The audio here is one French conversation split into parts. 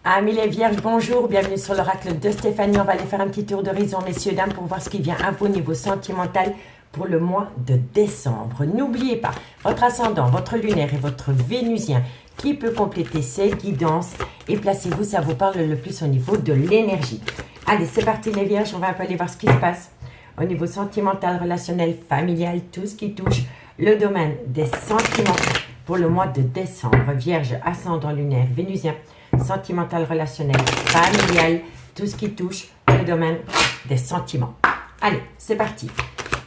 Amis les vierges, bonjour, bienvenue sur l'oracle de Stéphanie. On va aller faire un petit tour d'horizon, messieurs, dames, pour voir ce qui vient à vous au niveau sentimental pour le mois de décembre. N'oubliez pas, votre ascendant, votre lunaire et votre vénusien qui peut compléter ces guidances. Et placez-vous, ça vous parle le plus au niveau de l'énergie. Allez, c'est parti les vierges, on va un peu aller voir ce qui se passe au niveau sentimental, relationnel, familial, tout ce qui touche le domaine des sentiments pour le mois de décembre. Vierge, ascendant lunaire, vénusien, sentimental, relationnel, familial, tout ce qui touche le domaine des sentiments. Allez, c'est parti.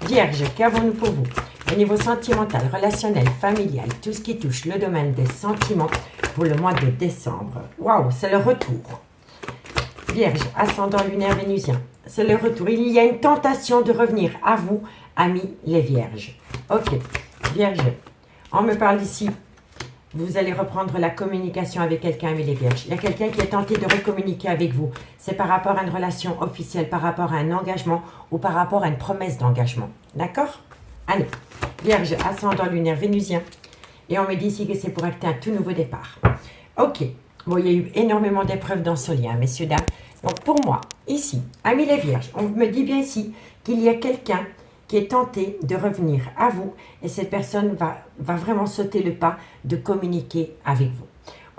Vierge, qu'avons-nous pour vous? Au niveau sentimental, relationnel, familial, tout ce qui touche le domaine des sentiments pour le mois de décembre. Waouh, c'est le retour. Vierge, ascendant lunaire, vénusien, c'est le retour. Il y a une tentation de revenir à vous, amis les vierges. Ok, vierge, on me parle ici. Vous allez reprendre la communication avec quelqu'un, amis les vierges. Il y a quelqu'un qui est tenté de recommuniquer avec vous. C'est par rapport à une relation officielle, par rapport à un engagement ou par rapport à une promesse d'engagement. D'accord? Allez, vierge, ascendant lunaire, vénusien. Et on me dit ici que c'est pour acter un tout nouveau départ. Ok, bon, il y a eu énormément d'épreuves dans ce lien, messieurs, dames. Donc pour moi, ici, amis les vierges, on me dit bien ici qu'il y a quelqu'un qui est tenté de revenir à vous et cette personne va vraiment sauter le pas de communiquer avec vous.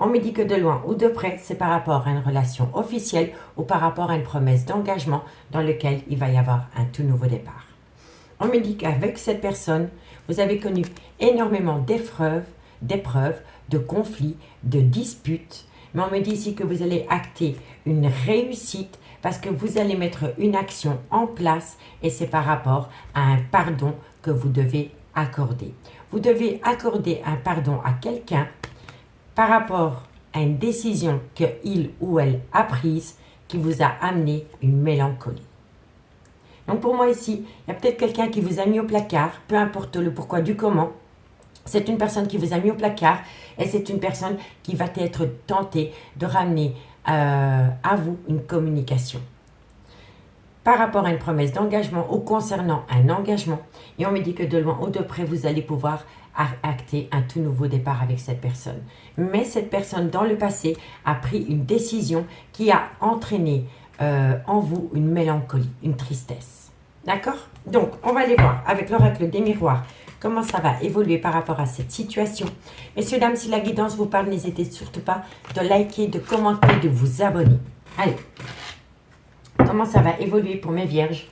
On me dit que de loin ou de près, c'est par rapport à une relation officielle ou par rapport à une promesse d'engagement dans lequel il va y avoir un tout nouveau départ. On me dit qu'avec cette personne, vous avez connu énormément d'épreuves, de conflits, de disputes, mais on me dit ici que vous allez acter une réussite parce que vous allez mettre une action en place et c'est par rapport à un pardon que vous devez accorder. Vous devez accorder un pardon à quelqu'un par rapport à une décision qu'il ou elle a prise qui vous a amené une mélancolie. Donc pour moi ici, il y a peut-être quelqu'un qui vous a mis au placard, peu importe le pourquoi du comment. C'est une personne qui vous a mis au placard et c'est une personne qui va être tentée de ramener à vous une communication par rapport à une promesse d'engagement ou concernant un engagement. Et on me dit que de loin ou de près, vous allez pouvoir acter un tout nouveau départ avec cette personne. Mais cette personne, dans le passé, a pris une décision qui a entraîné en vous une mélancolie, une tristesse. D'accord? Donc, on va aller voir avec l'oracle des miroirs comment ça va évoluer par rapport à cette situation. Messieurs, dames, si la guidance vous parle, n'hésitez surtout pas de liker, de commenter, de vous abonner. Allez, comment ça va évoluer pour mes vierges?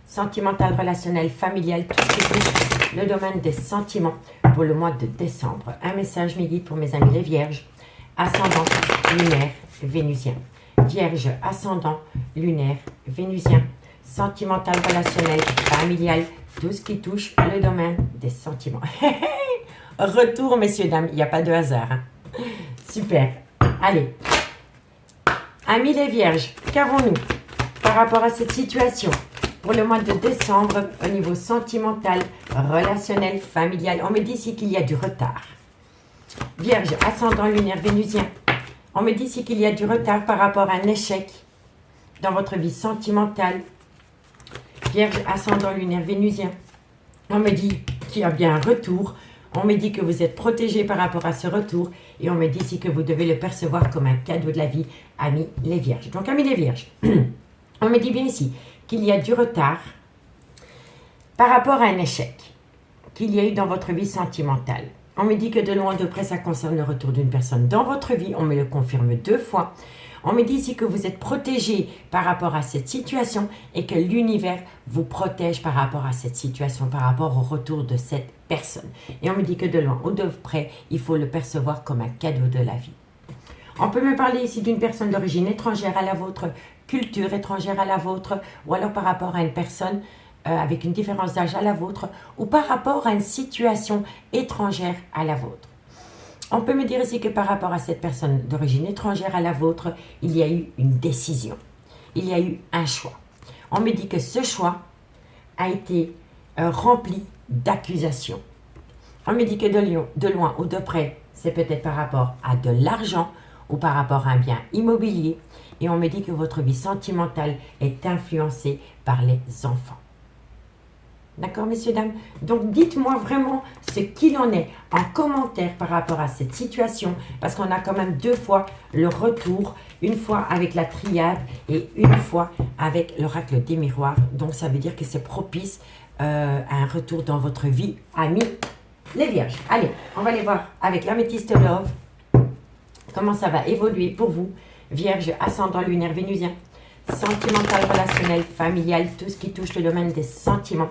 Sentimental, relationnel, familial, tout ce qui touche le domaine des sentiments pour le mois de décembre. Un message me guide pour mes amis les vierges. Ascendant, lunaire, vénusien. Vierge, ascendant, lunaire, vénusien. Sentimental, relationnel, familial, tout ce qui touche le domaine des sentiments. Retour, messieurs, dames, il n'y a pas de hasard. Hein. Super. Allez. Amis les vierges, qu'avons-nous par rapport à cette situation pour le mois de décembre au niveau sentimental, relationnel, familial? On me dit ici qu'il y a du retard. Vierge, ascendant lunaire, vénusien. On me dit ici qu'il y a du retard par rapport à un échec dans votre vie sentimentale. Vierge, ascendant lunaire, vénusien. On me dit qu'il y a bien un retour. On me dit que vous êtes protégé par rapport à ce retour. Et on me dit ici que vous devez le percevoir comme un cadeau de la vie, amis les vierges. Donc, amis les vierges, on me dit bien ici qu'il y a du retard par rapport à un échec qu'il y a eu dans votre vie sentimentale. On me dit que de loin de près, ça concerne le retour d'une personne dans votre vie. On me le confirme 2 fois. On me dit ici que vous êtes protégé par rapport à cette situation et que l'univers vous protège par rapport à cette situation, par rapport au retour de cette personne. Et on me dit que de loin ou de près, il faut le percevoir comme un cadeau de la vie. On peut me parler ici d'une personne d'origine étrangère à la vôtre, culture étrangère à la vôtre, ou alors par rapport à une personne avec une différence d'âge à la vôtre, ou par rapport à une situation étrangère à la vôtre. On peut me dire ici que par rapport à cette personne d'origine étrangère à la vôtre, il y a eu une décision. Il y a eu un choix. On me dit que ce choix a été rempli d'accusations. On me dit que de loin ou de près, c'est peut-être par rapport à de l'argent ou par rapport à un bien immobilier. Et on me dit que votre vie sentimentale est influencée par les enfants. D'accord, messieurs, dames? Donc, dites-moi vraiment ce qu'il en est en commentaire par rapport à cette situation, parce qu'on a quand même 2 fois le retour, une fois avec la triade et une fois avec l'oracle des miroirs. Donc, ça veut dire que c'est propice à un retour dans votre vie, amis les vierges. Allez, on va aller voir avec l'améthyste love, comment ça va évoluer pour vous, vierge, ascendant lunaire vénusien, sentimental, relationnel, familial, tout ce qui touche le domaine des sentiments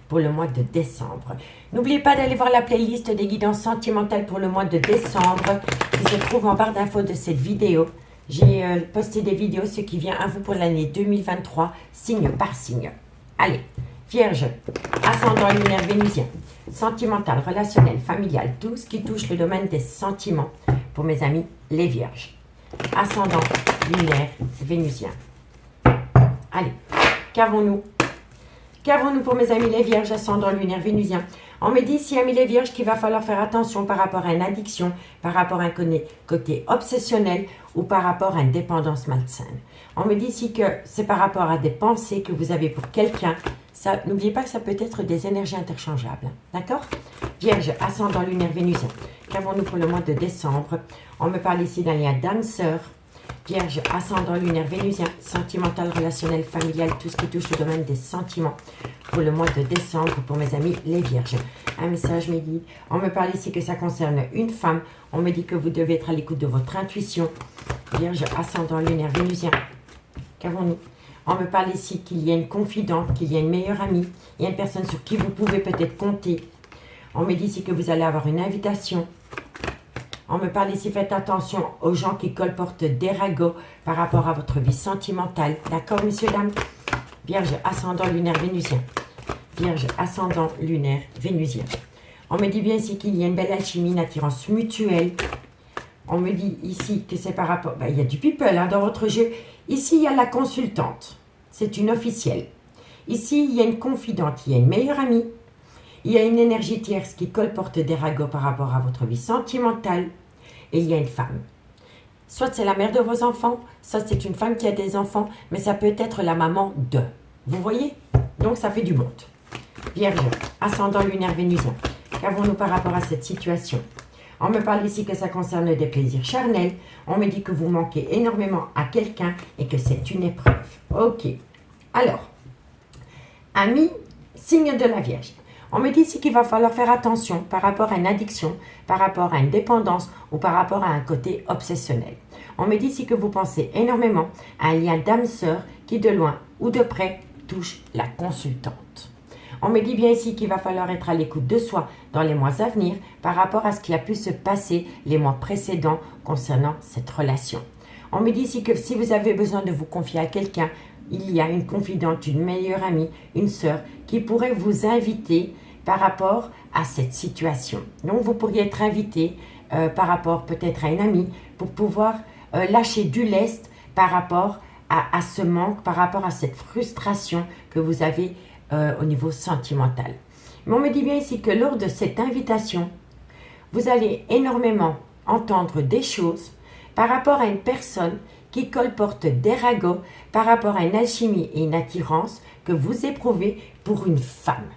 pour le mois de décembre. N'oubliez pas d'aller voir la playlist des guidances sentimentales pour le mois de décembre qui se trouve en barre d'infos de cette vidéo. J'ai posté des vidéos, ce qui vient à vous pour l'année 2023, signe par signe. Allez, vierge, ascendant lunaire vénusien, sentimental, relationnel, familial, tout ce qui touche le domaine des sentiments pour mes amis les vierges. Ascendant lunaire vénusien. Allez, qu'avons-nous? Qu'avons-nous pour mes amis les vierges, ascendant lunaire vénusien? On me dit ici, amis les vierges, qu'il va falloir faire attention par rapport à une addiction, par rapport à un côté obsessionnel ou par rapport à une dépendance malsaine. On me dit ici que c'est par rapport à des pensées que vous avez pour quelqu'un. N'oubliez pas que ça peut être des énergies interchangeables. D'accord? Vierge, ascendant lunaire vénusien. Qu'avons-nous pour le mois de décembre? On me parle ici d'un lien d'âme-sœur. Vierge, ascendant lunaire vénusien, sentimental, relationnel, familial, tout ce qui touche le domaine des sentiments pour le mois de décembre pour mes amis les vierges. Un message me dit, on me parle ici que ça concerne une femme. On me dit que vous devez être à l'écoute de votre intuition. Vierge, ascendant lunaire vénusien. Qu'avons-nous? On me parle ici qu'il y a une confidente, qu'il y a une meilleure amie. Il y a une personne sur qui vous pouvez peut-être compter. On me dit ici que vous allez avoir une invitation. On me parle ici, faites attention aux gens qui colportent des ragots par rapport à votre vie sentimentale. D'accord, messieurs, dames? Vierge, ascendant lunaire vénusien. Vierge, ascendant lunaire vénusien. On me dit bien ici qu'il y a une belle alchimie, une attirance mutuelle. On me dit ici que c'est par rapport... il y a du people dans votre jeu. Ici, il y a la consultante. C'est une officielle. Ici, il y a une confidente, il y a une meilleure amie. Il y a une énergie tierce qui colporte des ragots par rapport à votre vie sentimentale. Et il y a une femme. Soit c'est la mère de vos enfants, soit c'est une femme qui a des enfants, mais ça peut être la maman de. Vous voyez? Donc ça fait du monde. Vierge, ascendant lunaire vénusien. Qu'avons-nous par rapport à cette situation? On me parle ici que ça concerne des plaisirs charnels. On me dit que vous manquez énormément à quelqu'un et que c'est une épreuve. Ok. Alors, amis, signe de la Vierge. On me dit ici qu'il va falloir faire attention par rapport à une addiction, par rapport à une dépendance ou par rapport à un côté obsessionnel. On me dit ici que vous pensez énormément à un lien d'âme-sœur qui de loin ou de près touche la consultante. On me dit bien ici qu'il va falloir être à l'écoute de soi dans les mois à venir par rapport à ce qui a pu se passer les mois précédents concernant cette relation. On me dit ici que si vous avez besoin de vous confier à quelqu'un, il y a une confidente, une meilleure amie, une sœur qui pourrait vous inviter par rapport à cette situation. Donc, vous pourriez être invité par rapport peut-être à une amie pour pouvoir lâcher du lest par rapport à ce manque, par rapport à cette frustration que vous avez au niveau sentimental. Mais on me dit bien ici que lors de cette invitation, vous allez énormément entendre des choses par rapport à une personne qui colporte des ragots par rapport à une alchimie et une attirance que vous éprouvez pour une femme.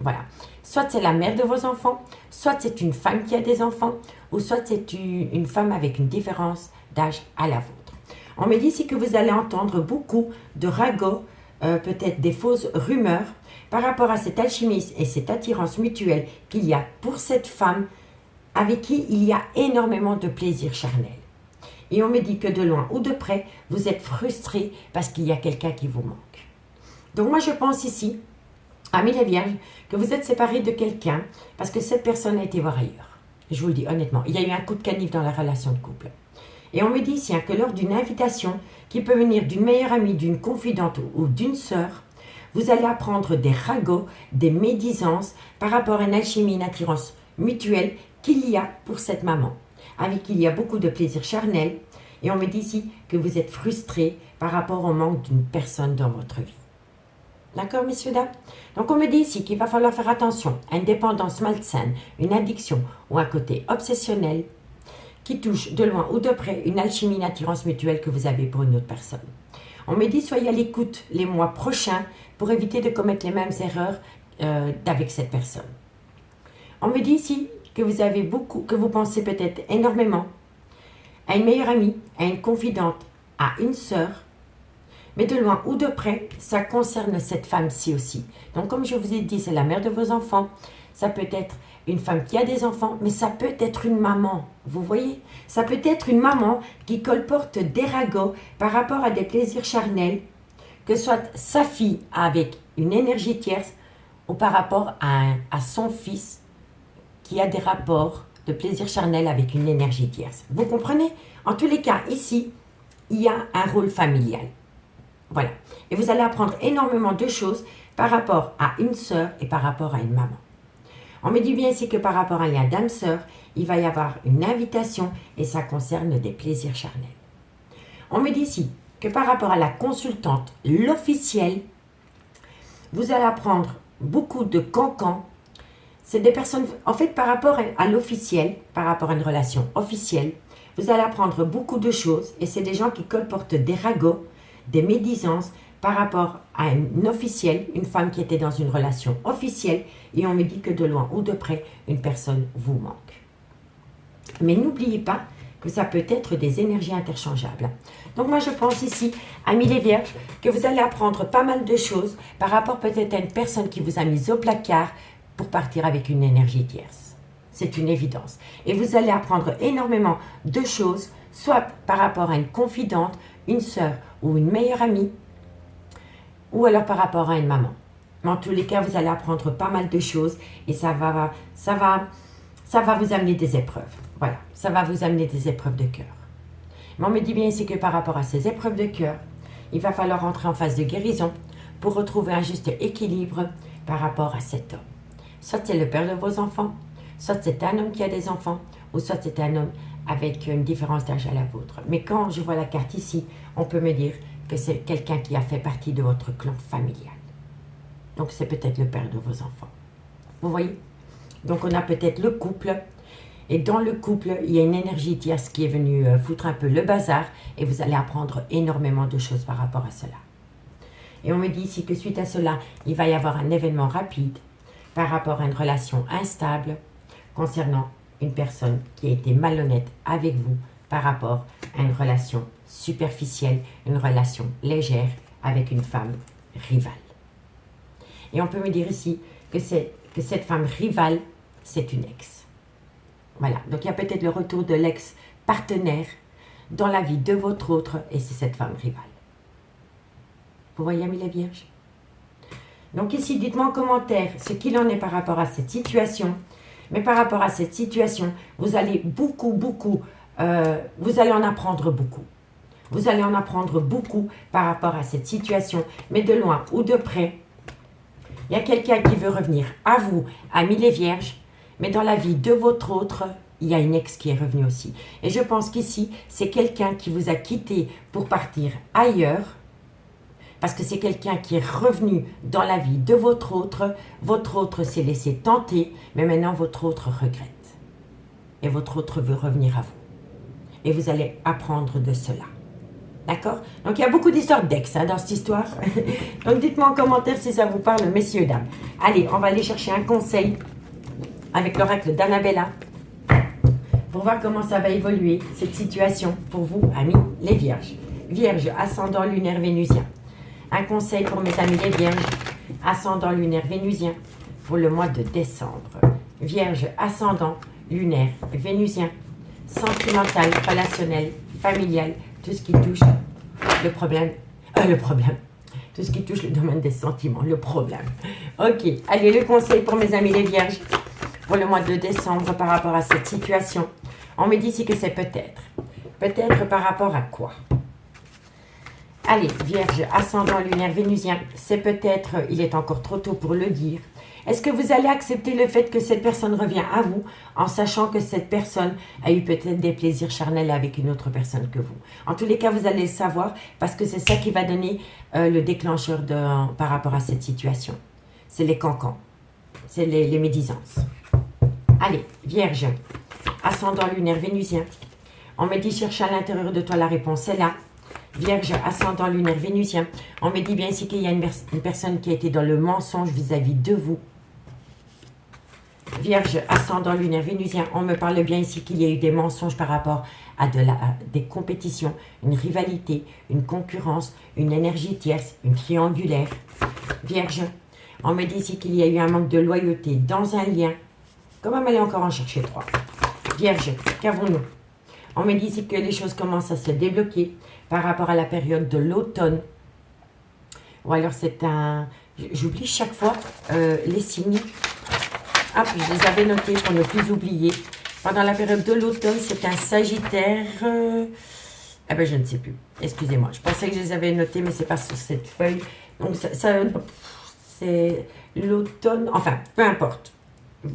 Voilà. Soit c'est la mère de vos enfants, soit c'est une femme qui a des enfants, ou soit c'est une femme avec une différence d'âge à la vôtre. On me dit ici que vous allez entendre beaucoup de ragots, peut-être des fausses rumeurs, par rapport à cette alchimie et cette attirance mutuelle qu'il y a pour cette femme avec qui il y a énormément de plaisir charnel. Et on me dit que de loin ou de près, vous êtes frustré parce qu'il y a quelqu'un qui vous manque. Donc moi je pense ici, amis les vierges, que vous êtes séparés de quelqu'un parce que cette personne a été voir ailleurs. Je vous le dis honnêtement, il y a eu un coup de canif dans la relation de couple. Et on me dit ici que lors d'une invitation qui peut venir d'une meilleure amie, d'une confidente ou d'une sœur, vous allez apprendre des ragots, des médisances par rapport à une alchimie, une attirance mutuelle qu'il y a pour cette maman, avec qui il y a beaucoup de plaisir charnel. Et on me dit ici que vous êtes frustré par rapport au manque d'une personne dans votre vie. D'accord, messieurs, dames? Donc, on me dit ici qu'il va falloir faire attention à une dépendance malsaine, une addiction ou un côté obsessionnel qui touche de loin ou de près une alchimie, une attirance mutuelle que vous avez pour une autre personne. On me dit soyez à l'écoute les mois prochains pour éviter de commettre les mêmes erreurs d'avec cette personne. On me dit ici que vous avez beaucoup, que vous pensez peut-être énormément à une meilleure amie, à une confidente, à une sœur, mais de loin ou de près, ça concerne cette femme-ci aussi. Donc comme je vous ai dit, c'est la mère de vos enfants, ça peut être une femme qui a des enfants, mais ça peut être une maman, vous voyez? Ça peut être une maman qui colporte des ragots par rapport à des plaisirs charnels, que soit sa fille avec une énergie tierce ou par rapport à son fils qui a des rapports de plaisir charnel avec une énergie tierce. Vous comprenez? En tous les cas, ici, il y a un rôle familial. Voilà. Et vous allez apprendre énormément de choses par rapport à une sœur et par rapport à une maman. On me dit bien ici que par rapport à un lien d'âme-sœur, il va y avoir une invitation et ça concerne des plaisirs charnels. On me dit ici que par rapport à la consultante, l'officielle, vous allez apprendre beaucoup de cancans. C'est des personnes, en fait, par rapport à l'officiel, par rapport à une relation officielle, vous allez apprendre beaucoup de choses et c'est des gens qui colportent des ragots, des médisances par rapport à une officielle, une femme qui était dans une relation officielle et on me dit que de loin ou de près, une personne vous manque. Mais n'oubliez pas que ça peut être des énergies interchangeables. Donc moi je pense ici, amis les vierges, que vous allez apprendre pas mal de choses par rapport peut-être à une personne qui vous a mis au placard pour partir avec une énergie tierce. C'est une évidence. Et vous allez apprendre énormément de choses, soit par rapport à une confidente, une sœur ou une meilleure amie, ou alors par rapport à une maman. Mais en tous les cas, vous allez apprendre pas mal de choses et ça va vous amener des épreuves. Voilà, ça va vous amener des épreuves de cœur. Mais on me dit bien ici que par rapport à ces épreuves de cœur, il va falloir entrer en phase de guérison pour retrouver un juste équilibre par rapport à cet homme. Soit c'est le père de vos enfants, soit c'est un homme qui a des enfants, ou soit c'est un homme avec une différence d'âge à la vôtre. Mais quand je vois la carte ici, on peut me dire que c'est quelqu'un qui a fait partie de votre clan familial. Donc c'est peut-être le père de vos enfants. Vous voyez? Donc on a peut-être le couple, et dans le couple, il y a une énergie tierce qui est venue foutre un peu le bazar, et vous allez apprendre énormément de choses par rapport à cela. Et on me dit ici que suite à cela, il va y avoir un événement rapide par rapport à une relation instable concernant une personne qui a été malhonnête avec vous par rapport à une relation superficielle, une relation légère avec une femme rivale. Et on peut me dire ici que cette femme rivale, c'est une ex. Voilà, donc il y a peut-être le retour de l'ex-partenaire dans la vie de votre autre et c'est cette femme rivale. Vous voyez, amis les vierges? Donc ici, dites-moi en commentaire ce qu'il en est par rapport à cette situation. Mais par rapport à cette situation, vous allez vous allez en apprendre beaucoup. Vous allez en apprendre beaucoup par rapport à cette situation, mais de loin ou de près. Il y a quelqu'un qui veut revenir à vous, amis les vierges, mais dans la vie de votre autre, il y a une ex qui est revenue aussi. Et je pense qu'ici, c'est quelqu'un qui vous a quitté pour partir ailleurs, parce que c'est quelqu'un qui est revenu dans la vie de votre autre s'est laissé tenter, mais maintenant votre autre regrette. Et votre autre veut revenir à vous. Et vous allez apprendre de cela. D'accord? Donc il y a beaucoup d'histoires d'ex dans cette histoire. Donc dites-moi en commentaire si ça vous parle, messieurs, dames. Allez, on va aller chercher un conseil avec l'oracle d'Annabella pour voir comment ça va évoluer, cette situation, pour vous, amis les vierges. Vierge, ascendant lunaire vénusien. Un conseil pour mes amis les vierges, ascendant lunaire vénusien, pour le mois de décembre. Vierge, ascendant lunaire vénusien, sentimental, relationnel, familial, tout ce qui touche tout ce qui touche le domaine des sentiments, le problème. Ok, allez, le conseil pour mes amis les vierges, pour le mois de décembre par rapport à cette situation. On me dit ici que c'est peut-être. Peut-être par rapport à quoi? Allez, Vierge, ascendant lunaire vénusien, c'est peut-être, il est encore trop tôt pour le dire. Est-ce que vous allez accepter le fait que cette personne revient à vous en sachant que cette personne a eu peut-être des plaisirs charnels avec une autre personne que vous? En tous les cas, vous allez le savoir parce que c'est ça qui va donner le déclencheur par rapport à cette situation. C'est les cancans, c'est les médisances. Allez, Vierge, ascendant lunaire vénusien, on me dit cherche à l'intérieur de toi, la réponse est là. Vierge, ascendant lunaire vénusien. On me dit bien ici qu'il y a une personne qui a été dans le mensonge vis-à-vis de vous. Vierge, ascendant lunaire vénusien. On me parle bien ici qu'il y a eu des mensonges par rapport à des compétitions, une rivalité, une concurrence, une énergie tierce, une triangulaire. Vierge, on me dit ici qu'il y a eu un manque de loyauté dans un lien. Comment aller encore en chercher 3? Vierge, qu'avons-nous? On me dit ici que les choses commencent à se débloquer par rapport à la période de l'automne. Ou alors c'est un... J'oublie chaque fois les signes. Ah, je les avais notés pour ne plus oublier. Pendant la période de l'automne, c'est un Sagittaire. Ah ben je ne sais plus. Excusez-moi. Je pensais que je les avais notés, mais c'est pas sur cette feuille. Donc c'est l'automne. Enfin, peu importe.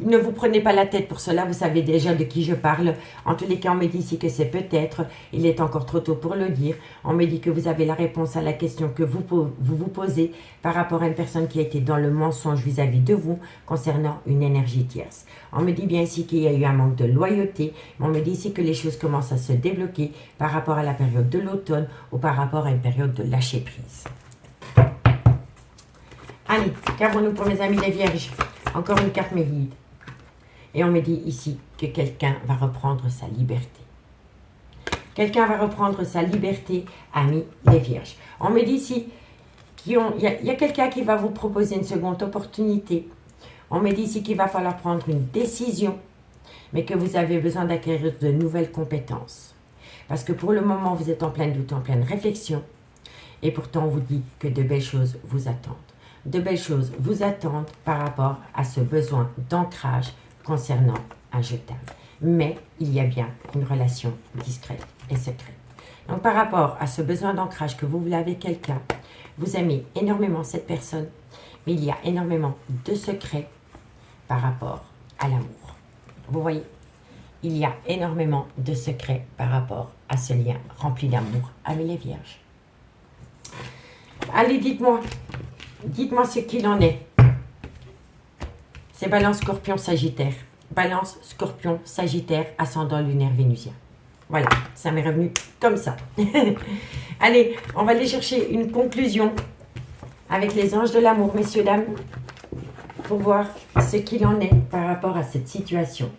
Ne vous prenez pas la tête pour cela, vous savez déjà de qui je parle. En tous les cas, on me dit ici que c'est peut-être, il est encore trop tôt pour le dire. On me dit que vous avez la réponse à la question que vous posez par rapport à une personne qui a été dans le mensonge vis-à-vis de vous concernant une énergie tierce. On me dit bien ici qu'il y a eu un manque de loyauté. On me dit ici que les choses commencent à se débloquer par rapport à la période de l'automne ou par rapport à une période de lâcher prise. Allez, qu'avons-nous pour mes amis les vierges? Encore une carte me guide. Et on me dit ici que quelqu'un va reprendre sa liberté. Quelqu'un va reprendre sa liberté, amis les vierges. On me dit ici qu'il y a quelqu'un qui va vous proposer une seconde opportunité. On me dit ici qu'il va falloir prendre une décision, mais que vous avez besoin d'acquérir de nouvelles compétences. Parce que pour le moment, vous êtes en plein doute, en pleine réflexion. Et pourtant, on vous dit que de belles choses vous attendent. De belles choses vous attendent par rapport à ce besoin d'ancrage concernant un je t'aime. Mais il y a bien une relation discrète et secrète. Donc par rapport à ce besoin d'ancrage que vous voulez avec quelqu'un, vous aimez énormément cette personne, mais il y a énormément de secrets par rapport à l'amour. Vous voyez, il y a énormément de secrets par rapport à ce lien rempli d'amour avec les vierges. Allez, dites-moi ce qu'il en est. C'est Balance, Scorpion, Sagittaire. Balance, Scorpion, Sagittaire, ascendant lunaire vénusien. Voilà, ça m'est revenu comme ça. Allez, on va aller chercher une conclusion avec les anges de l'amour, messieurs, dames, pour voir ce qu'il en est par rapport à cette situation.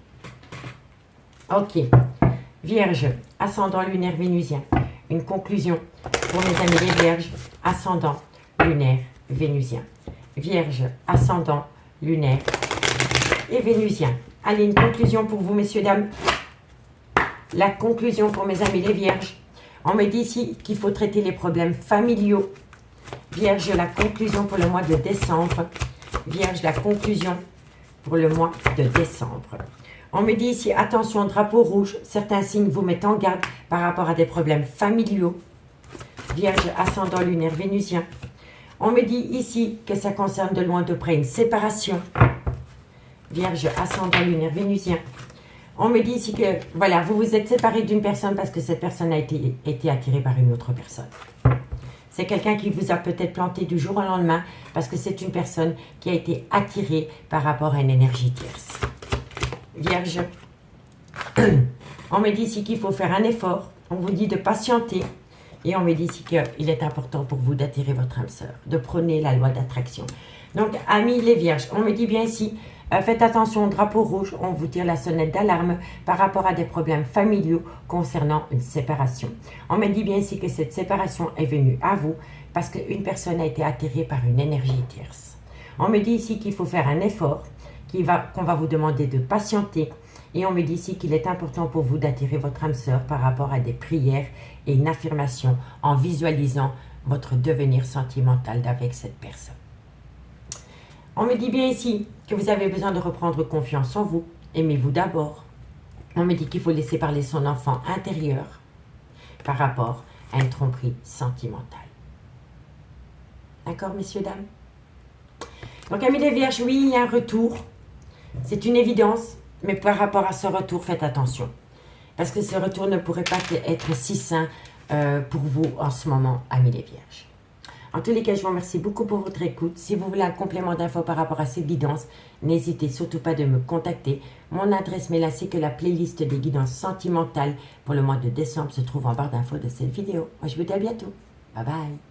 Ok, Vierge, ascendant lunaire vénusien. Une conclusion pour mes amis les vierges, ascendant lunaire vénusien. Vierge, ascendant lunaire et vénusien. Allez, une conclusion pour vous, messieurs, dames. La conclusion pour mes amis les vierges. On me dit ici qu'il faut traiter les problèmes familiaux. Vierge, la conclusion pour le mois de décembre. Vierge, la conclusion pour le mois de décembre. On me dit ici, attention, drapeau rouge. Certains signes vous mettent en garde par rapport à des problèmes familiaux. Vierge, ascendant lunaire vénusien. On me dit ici que ça concerne de loin de près une séparation. Vierge, ascendant lunaire vénusien. On me dit ici que, voilà, vous vous êtes séparé d'une personne parce que cette personne a été attirée par une autre personne. C'est quelqu'un qui vous a peut-être planté du jour au lendemain parce que c'est une personne qui a été attirée par rapport à une énergie tierce. Vierge, on me dit ici qu'il faut faire un effort. On vous dit de patienter. Et on me dit ici qu'il est important pour vous d'attirer votre âme sœur, de prôner la loi d'attraction. Donc, amis les vierges, on me dit bien ici, faites attention au drapeau rouge, on vous tire la sonnette d'alarme par rapport à des problèmes familiaux concernant une séparation. On me dit bien ici que cette séparation est venue à vous parce qu'une personne a été attirée par une énergie tierce. On me dit ici qu'il faut faire un effort, qu'on va vous demander de patienter. Et on me dit ici qu'il est important pour vous d'attirer votre âme sœur par rapport à des prières et une affirmation en visualisant votre devenir sentimental avec cette personne. On me dit bien ici que vous avez besoin de reprendre confiance en vous. Aimez-vous d'abord. On me dit qu'il faut laisser parler son enfant intérieur par rapport à une tromperie sentimentale. D'accord, messieurs, dames? Donc, amis les vierges, oui, il y a un retour. C'est une évidence. Mais par rapport à ce retour, faites attention. Parce que ce retour ne pourrait pas être si sain pour vous en ce moment, amis les vierges. En tous les cas, je vous remercie beaucoup pour votre écoute. Si vous voulez un complément d'infos par rapport à ces guidances, n'hésitez surtout pas de me contacter. Mon adresse mail ainsi que la playlist des guidances sentimentales pour le mois de décembre se trouve en barre d'infos de cette vidéo. Moi, je vous dis à bientôt. Bye bye.